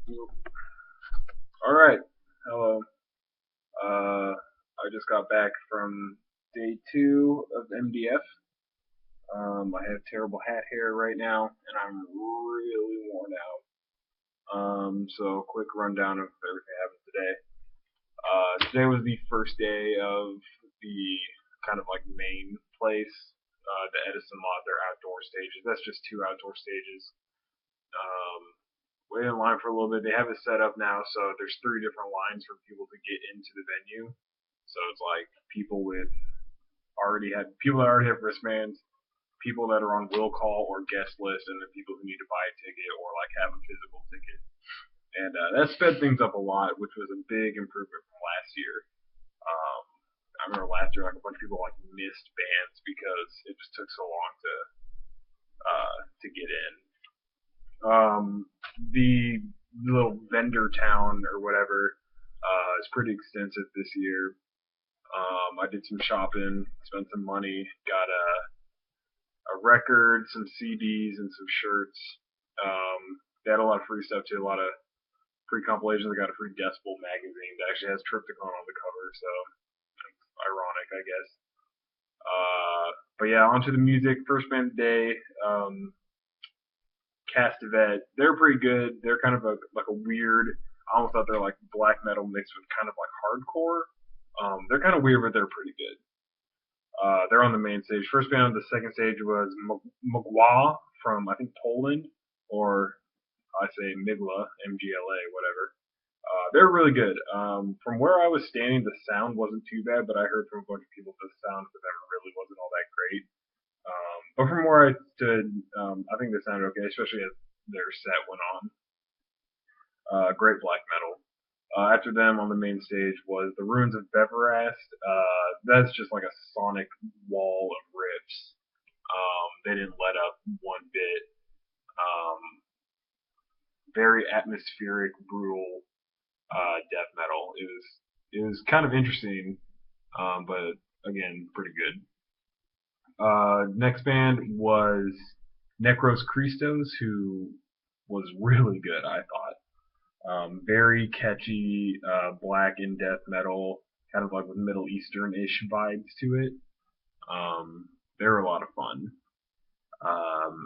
All right. Hello. I just got back from day 2 of MDF. I have terrible hat hair right now, and I'm really worn out. So quick rundown of everything that happened today. Today was the first day of the kind of like main place, the Edison lot, their outdoor stages. That's just 2 outdoor stages. Um, Waited in line for a little bit. They have it set up now, so there's 3 different lines for people to get into the venue. So it's like people that already have wristbands, people that are on will call or guest list, and then people who need to buy a ticket or like have a physical ticket. And that sped things up a lot, which was a big improvement from last year. Um, I remember last year, like a bunch of people like missed bands because it just took so long to get in. The little vendor town or whatever is pretty extensive this year. I did some shopping, spent some money, got a record, some CDs, and some shirts. They had a lot of free stuff too, a lot of free compilations. I got a free Decibel magazine that actually has Triptychon on the cover, so it's ironic, I guess. But yeah, onto the music. First band today, Castivet. They're pretty good. They're kind of like a weird. I almost thought they're like black metal mixed with kind of like hardcore. They're kind of weird, but they're pretty good. They're on the main stage. First band on the second stage was Mgła from I think Poland, or I say Migla, MGLA, whatever. They're really good. From where I was standing, the sound wasn't too bad, but I heard from a bunch of people the sound for them really wasn't all that great. But from where I stood, I think they sounded okay, especially as their set went on. Great black metal. After them on the main stage was the Ruins of Beverast. That's just like a sonic wall of riffs. They didn't let up one bit. Um, Very atmospheric, brutal death metal. It was kind of interesting, but again, pretty good. Next band was Necros Christos, who was really good, I thought. Very catchy, black and death metal, kind of like with Middle Eastern-ish vibes to it. They were a lot of fun.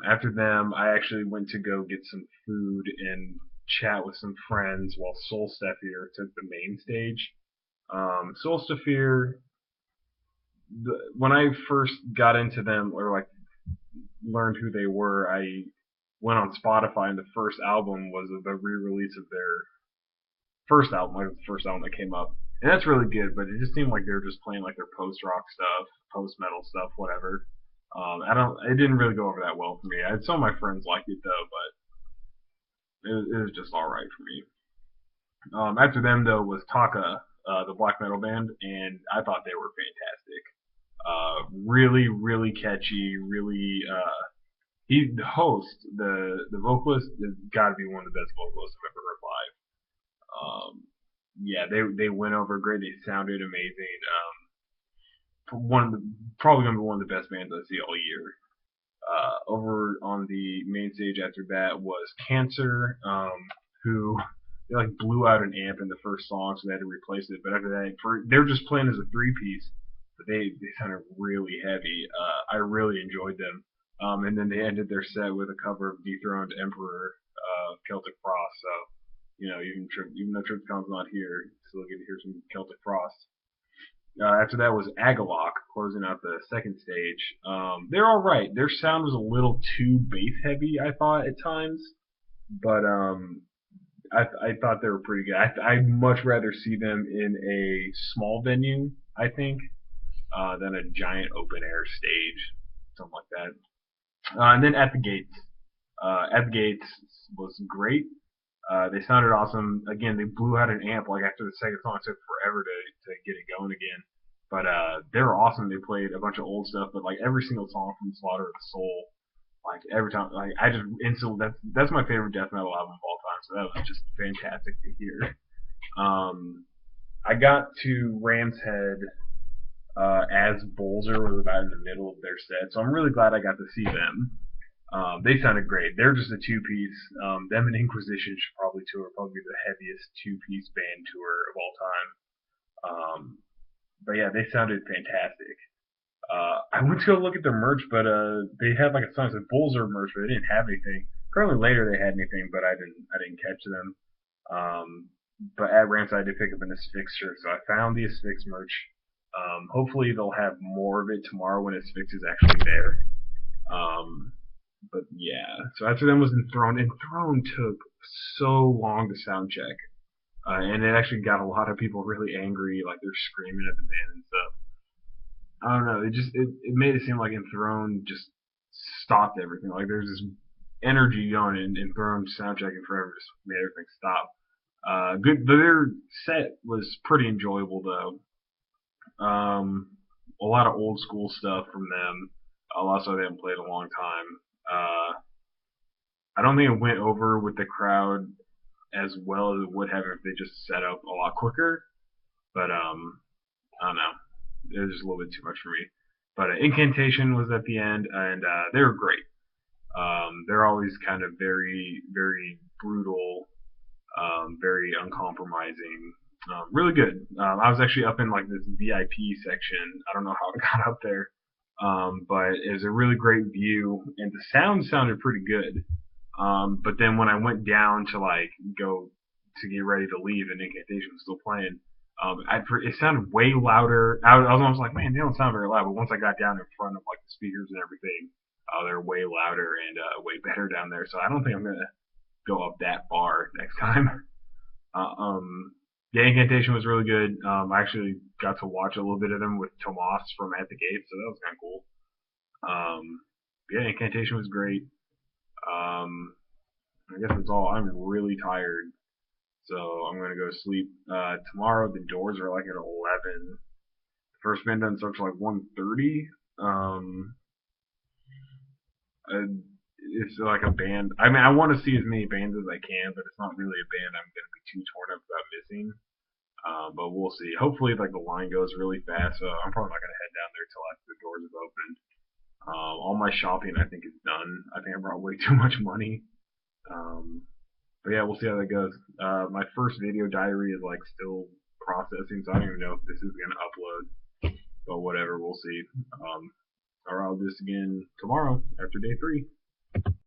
After them, I actually went to go get some food and chat with some friends while Solstafir took the main stage. Solstafir, when I first got into them or like learned who they were, I went on Spotify and the first album was the re-release of their first album, like the first album that came up, and that's really good. But it just seemed like they were just playing like their post rock stuff, post metal stuff, whatever. I don't. It didn't really go over that well for me. Some of my friends liked it though, but it was just all right for me. After them though was Taka, the black metal band, and I thought they were fantastic. Really, really catchy. Really, the host, the vocalist, has got to be one of the best vocalists I've ever heard live. Yeah, they went over great. They sounded amazing. One of the Probably gonna be one of the best bands I see all year. Over on the main stage after that was Cancer, who they like blew out an amp in the first song, so they had to replace it. But after that, they were just playing as a 3 piece, but they sounded really heavy. I really enjoyed them. And then they ended their set with a cover of Dethroned Emperor, Celtic Frost. So even though Triptychon's not here, still get to hear some Celtic Frost. After that was Agalok closing out the second stage. They're all right. Their sound was a little too bass heavy, I thought at times, but I thought they were pretty good. I'd much rather see them in a small venue, I think, than a giant open air stage, something like that. And then At the Gates was great. They sounded awesome. Again, they blew out an amp like after the second song. It took forever to get it going again. But they were awesome. They played a bunch of old stuff, but like every single song from Slaughter of the Soul, like every time, like I just instantly that's my favorite death metal album of all time. So that was just fantastic to hear. I got to Ram's Head as Bolzer was about in the middle of their set, so I'm really glad I got to see them. They sounded great. They're just a two-piece. Them and Inquisition should probably tour. Probably the heaviest two-piece band tour of all time. But yeah, they sounded fantastic. I went to go look at their merch, but they had like a sign that said Bullseye merch, but they didn't have anything. Apparently later they had anything, but I didn't catch them. But at Ramside I did pick up an Asphyx shirt, so I found the Asphyx merch. Hopefully they'll have more of it tomorrow when Asphyx is actually there. But yeah, so after them was Enthroned. Enthroned took so long to sound check, and it actually got a lot of people really angry, like they're screaming at the band and stuff. I don't know. It made it seem like Enthroned just stopped everything. Like there's this energy going in Enthroned soundchecking forever just made everything stop. Good. Their set was pretty enjoyable though. A lot of old school stuff from them. Also, they haven't played a long time. I don't think it went over with the crowd as well as it would have if they just set up a lot quicker. But I don't know. It was just a little bit too much for me. But Incantation was at the end, and they were great. They're always kind of very, very brutal, very uncompromising. Really good. I was actually up in like this VIP section. I don't know how I got up there, but it was a really great view, and the sound sounded pretty good. But then when I went down to like go to get ready to leave, and Incantation was still playing, it sounded way louder. I was almost like, man, they don't sound very loud. But once I got down in front of like the speakers and everything, they're way louder and way better down there. So I don't think I'm gonna go up that far next time. Uh, um, yeah, Incantation was really good. I actually got to watch a little bit of them with Tomas from At the Gate, so that was kind of cool. Yeah, Incantation was great. Um, I guess that's all. I'm really tired, so I'm gonna go to sleep. Tomorrow the doors are like at 11. The first band doesn't start till like 1:30. Uh, it's like a band. I mean, I want to see as many bands as I can, but it's not really a band I'm gonna be too torn up about missing. But we'll see. Hopefully, like the line goes really fast, so I'm probably not gonna head down there till after the doors have opened. All my shopping I think is done. I think I brought way too much money. Um, but yeah, we'll see how that goes. My first video diary is like still processing, so I don't even know if this is gonna upload. But whatever, we'll see. Or I'll do this again tomorrow after day 3.